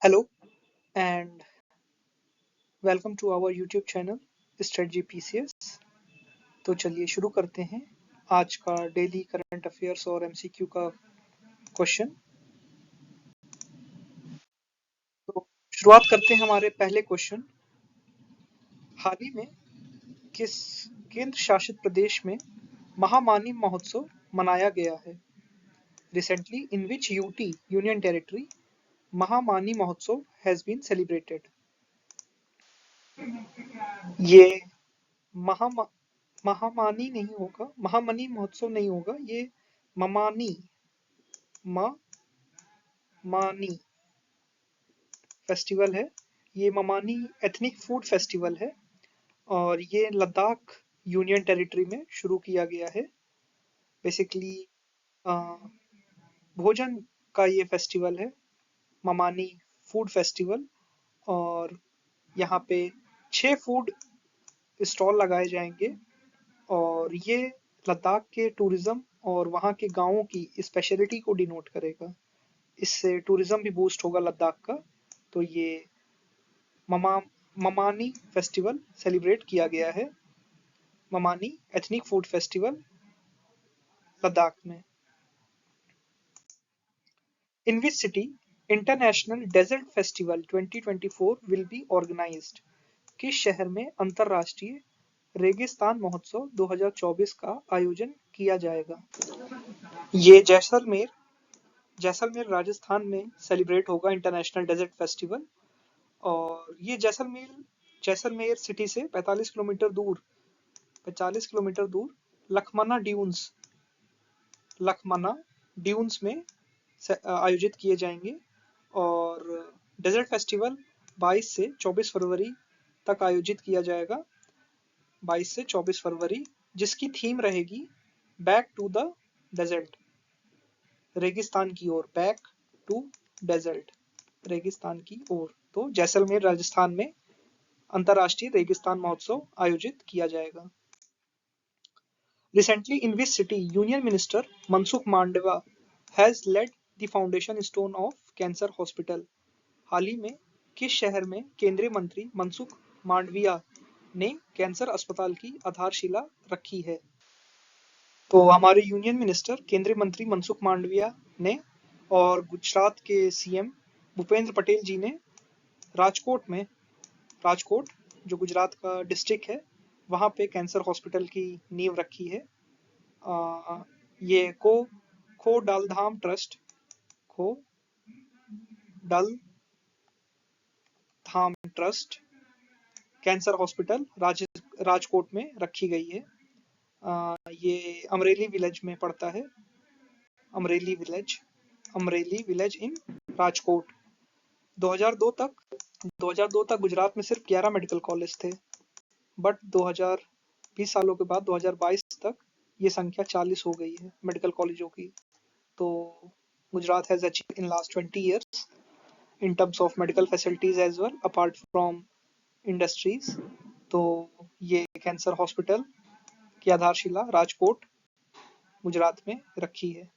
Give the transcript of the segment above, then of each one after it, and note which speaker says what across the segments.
Speaker 1: Hello and welcome to our YouTube channel Strategy PCS। तो चलिए शुरू करते हैं आज का डेली करंट अफेयर्स और MCQ का क्वेश्चन। तो शुरुआत करते हैं हमारे पहले क्वेश्चन। हाल ही में किस केंद्र शासित प्रदेश में महामानी महोत्सव मनाया गया है? Recently in which UT union territory Mahamani Mahotsav has been celebrated. ये महामानी नहीं होगा, महामनी महोत्सव नहीं होगा, ये ममानी मानी फेस्टिवल है। ये ममानी एथनिक फूड फेस्टिवल है और ये लद्दाख यूनियन टेरिटरी में शुरू किया गया है। बेसिकली भोजन का ये फेस्टिवल है, ममानी फूड फेस्टिवल। और यहाँ पे 6 फूड स्टॉल लगाए जाएंगे और ये लद्दाख के टूरिज्म और वहाँ के गांवों की स्पेशलिटी को डिनोट करेगा। इससे टूरिज्म भी बूस्ट होगा लद्दाख का। तो ये ममानी फेस्टिवल सेलिब्रेट किया गया है, Mamani ethnic food festival Ladakh में। In which city international desert festival 2024 will be organised? किस शहर में अंतरराष्ट्रीय रेगिस्तान महोत्सव 2024 का आयोजन किया जाएगा? ये जैसलमेर राजस्थान में सेलिब्रेट होगा इंटरनेशनल डेजर्ट फेस्टिवल। और ये जैसलमेर सिटी से 45 किलोमीटर दूर लखमना ड्यून्स में आयोजित किए जाएंगे। और डेजर्ट फेस्टिवल 22 से 24 फरवरी तक आयोजित किया जाएगा। 22 से 24 फरवरी, जिसकी थीम रहेगी बैक टू द डेजर्ट, रेगिस्तान की ओर। बैक टू डेजर्ट, रेगिस्तान की ओर। तो जैसलमेर राजस्थान में अंतरराष्ट्रीय रेगिस्तान महोत्सव आयोजित किया जाएगा। Recently in which city Union Minister Mansukh Mandavia has laid the foundation stone of Cancer Hospital? हाल ही में किस शहर में केंद्रीय मंत्री मनसुख मांडविया ने कैंसर अस्पताल की आधारशिला रखी है? तो हमारे यूनियन मिनिस्टर केंद्रीय मंत्री मनसुख मांडविया ने और गुजरात के सीएम भूपेंद्र पटेल जी ने राजकोट जो गुजरात का डिस्ट्रिक्ट है, वहाँ पे कैंसर हॉस्पिटल की नींव रखी है। ये खोडालधाम ट्रस्ट कैंसर हॉस्पिटल राजकोट में रखी गई है। ये अमरेली विलेज में पड़ता है, अमरेली विलेज इन राजकोट। 2002 तक गुजरात में सिर्फ 11 मेडिकल कॉलेज थे, बट 20 सालों के बाद 2022 तक ये संख्या 40 हो गई है मेडिकल कॉलेजों की। तो Gujarat has achieved in last 20 years in terms of medical facilities as well apart from industries। तो ये कैंसर हॉस्पिटल की आधारशिला राजकोट गुजरात में रखी है।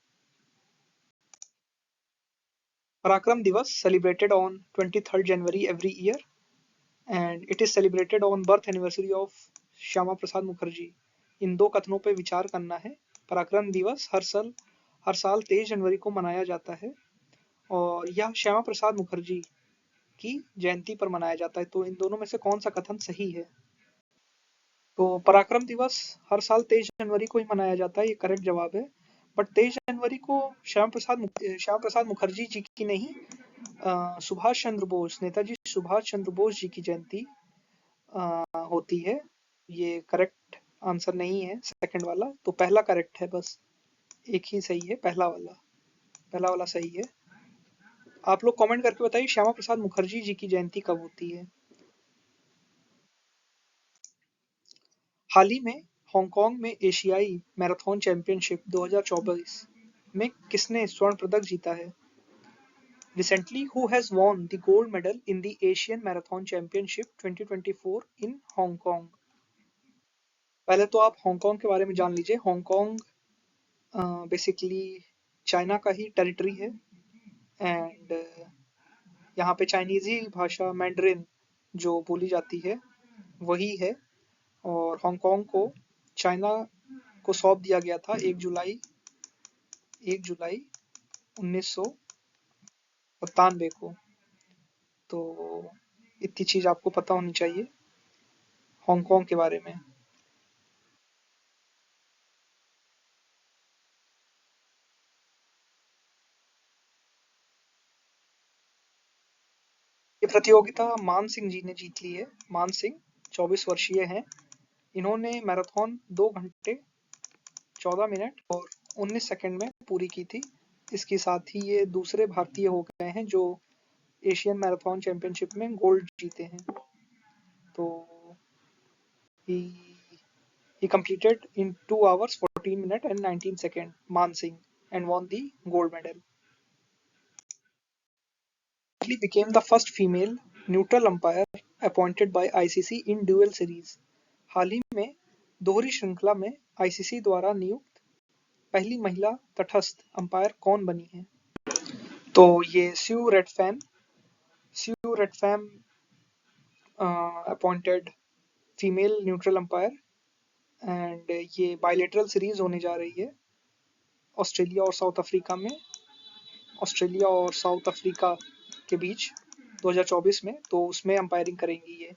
Speaker 1: पराक्रम दिवस celebrated on 23rd January every year and it is celebrated on birth anniversary of Shyama Prasad Mukherjee. इन दो कथनों पर विचार करना है। पराक्रम दिवस हर साल 23 जनवरी को मनाया जाता है और यह श्यामा प्रसाद मुखर्जी की जयंती पर मनाया जाता है। तो इन दोनों में से कौन सा कथन सही है? तो पराक्रम दिवस हर साल 23 जनवरी को ही मनाया जाता है, ये करेक्ट जवाब है। बट 23 जनवरी को श्यामा प्रसाद मुखर्जी जी की नहीं, नेताजी सुभाष चंद्र बोस जी की जयंती होती है। ये करेक्ट आंसर नहीं है सेकंड वाला, तो पहला करेक्ट है, बस एक ही सही है, पहला वाला सही है। आप लोग कमेंट करके बताइए श्यामा प्रसाद मुखर्जी जी की जयंती कब होती है। हाल ही में हांगकांग में एशियाई मैराथन चैंपियनशिप 2024 में किसने स्वर्ण पदक जीता है? Recently, who has won the gold medal in the Asian Marathon Championship 2024 in Hong Kong? पहले तो आप हांगकांग के बारे में जान लीजिए। हांगकांग बेसिकली चाइना का ही टेरिटरी है एंड यहाँ पे चाइनीज़ी भाषा मैंड्रिन जो बोली जाती है वही है। और हांगकांग को चाइना को सौंप दिया गया था 1 जुलाई 1997 को। तो इतनी चीज आपको पता होनी चाहिए हांगकांग के बारे में। ये प्रतियोगिता मान सिंह जी ने जीत ली है। मान सिंह 24 वर्षीय हैं। इन्होंने मैराथन 2 घंटे 14 मिनट और 19 सेकंड में पूरी की थी। इसके साथ ही ये दूसरे भारतीय हो गए हैं जो एशियन मैराथन चैंपियनशिप में गोल्ड जीते हैं। तो he he completed in 2 hours 14 minutes and 19 seconds, Man Singh, and won the gold medal. She became the first female neutral umpire appointed by ICC in dual series. हाल ही में दोहरी श्रृंखला में ICC द्वारा नियुक्त पहली महिला तटस्थ अंपायर कौन बनी है? तो ये Sue Redfern appointed female neutral umpire and ये बायलेटरल सीरीज होने जा रही है ऑस्ट्रेलिया और साउथ अफ्रीका में, ऑस्ट्रेलिया और साउथ अफ्रीका के बीच 2024 में। तो उसमें अंपायरिंग करेंगी ये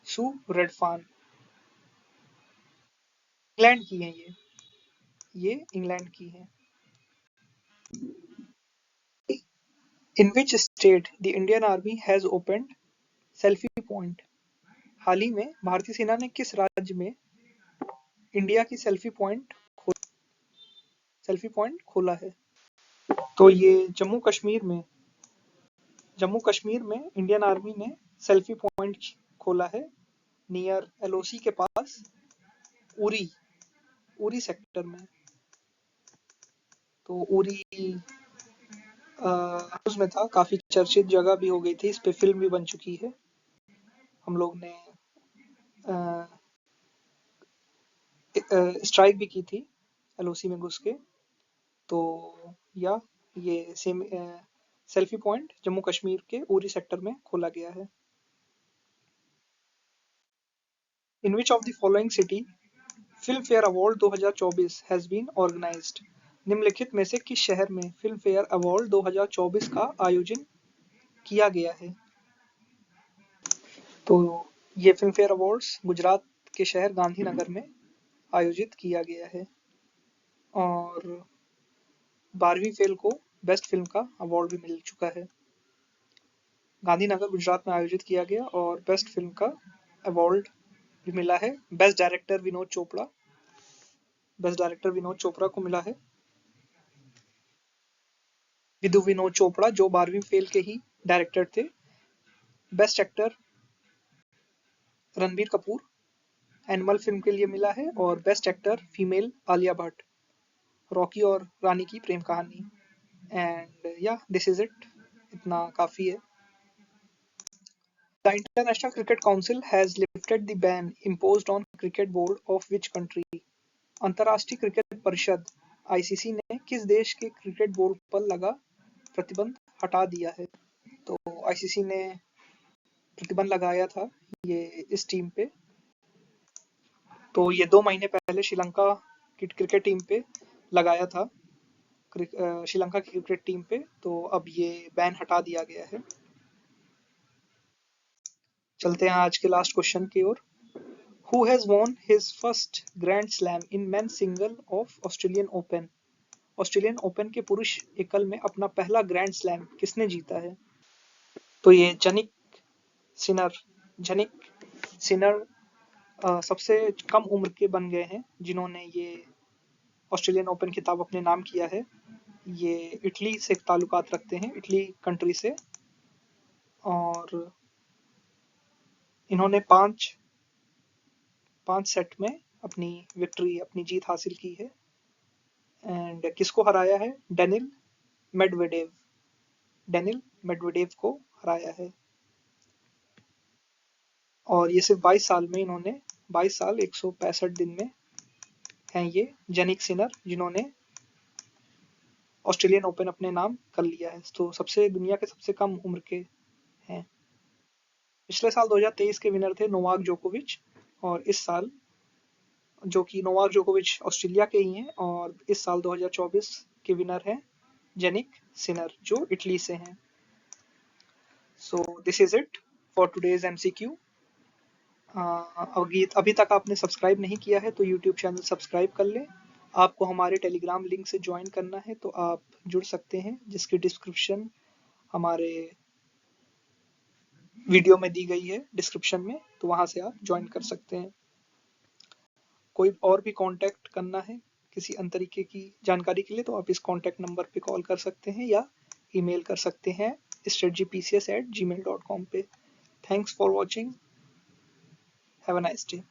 Speaker 1: सू रेडफान। इंग्लैंड की हैं ये इंग्लैंड की हैं। In which state the Indian army has opened selfie point? हाल ही में भारतीय सेना ने किस राज्य में इंडिया की सेल्फी पॉइंट खोला है? तो ये जम्मू कश्मीर में इंडियन आर्मी ने सेल्फी पॉइंट खोला है नियर एलओसी के पास उरी सेक्टर में। तो उरी न्यूज में था, काफी चर्चित जगह भी हो गई थी, इस पे फिल्म भी बन चुकी है। हम लोग ने स्ट्राइक भी की थी एलओसी में घुस के। तो या ये सेल्फी पॉइंट जम्मू कश्मीर के उरी सेक्टर में खोला गया है। In which of the following city Filmfare award 2024 has been organised? निम्नलिखित में से किस शहर में फिल्म फेयर अवार्ड 2024 का आयोजन किया गया है? तो ये फिल्म फेयर अवार्ड्स गुजरात के शहर गांधीनगर में आयोजित किया गया है। और 12वीं फेल को बेस्ट फिल्म का अवार्ड भी मिल चुका है। गांधीनगर गुजरात में आयोजित किया गया और बेस्ट फिल्म का अवार्ड भी मिला है। बेस्ट डायरेक्टर विनोद चोपड़ा को मिला है। विदु विनोद चोपड़ा जो 12वीं फेल के ही डायरेक्टर थे। Best actor Ranbir Kapoor animal film के लिए मिला है। और best actor female Alia Bhatt, Rocky और रानी की प्रेम कहानी। एंड या दिस इज इट, इतना काफी है। The International Cricket Council has lifted the ban imposed on cricket board of which country? अंतर्राष्ट्रीय क्रिकेट परिषद आईसीसी ने किस देश के क्रिकेट बोर्ड पर लगा प्रतिबंध हटा दिया है? तो आईसीसी ने प्रतिबंध लगाया था ये इस टीम पे। तो ये 2 महीने पहले श्रीलंका की क्रिकेट टीम पे लगाया था, श्रीलंका की क्रिकेट टीम पे। तो अब ये बैन हटा दिया गया है। चलते हैं आज के लास्ट क्वेश्चन की ओर। Who has won his first Grand Slam in men's single of Australian Open? Australian open के पुरुष एकल में अपना पहला ग्रैंड स्लैम किसने जीता है? तो ये जनिक सिनर सबसे कम उम्र के बन गए हैं जिन्होंने ये ऑस्ट्रेलियन ओपन खिताब अपने नाम किया है। ये इटली से ताल्लुकात रखते हैं, इटली कंट्री से। और इन्होंने पांच सेट में अपनी जीत हासिल की है। एंड किसको हराया है? डेनिल मेडवेडेव को हराया है। और ये सिर्फ 22 साल में 165 दिन में हैं ये जनिक सिनर जिन्होंने ऑस्ट्रेलियन ओपन अपने नाम कर लिया है। तो दुनिया के सबसे कम उम्र के हैं। पिछले साल 2023 के विनर थे नोवाक जोकोविच, और इस साल जो कि नोवाक जोकोविच ऑस्ट्रेलिया के ही हैं, और इस साल 2024 के विनर हैं जेनिक सिनर जो इटली से हैं। So this is it for today's MCQ। अभी तक आपने सब्सक्राइब नहीं किया है तो यूट्यूब चैनल सब्सक्राइब कर लें। आपको हमारे टेलीग्राम लिंक से ज्वाइन करना है तो आप जुड़ सकते हैं, जिसकी डिस्क्रिप्शन हमारे वीडियो में दी गई है डिस्क्रिप्शन में, तो वहां से आप ज्वाइन कर सकते हैं। कोई और भी कांटेक्ट करना है किसी अन्य तरीके की जानकारी के लिए तो आप इस कांटेक्ट नंबर पे कॉल कर सकते हैं या ईमेल कर सकते हैं strategpcs@gmail.com पे। Thanks for watching, have a nice day.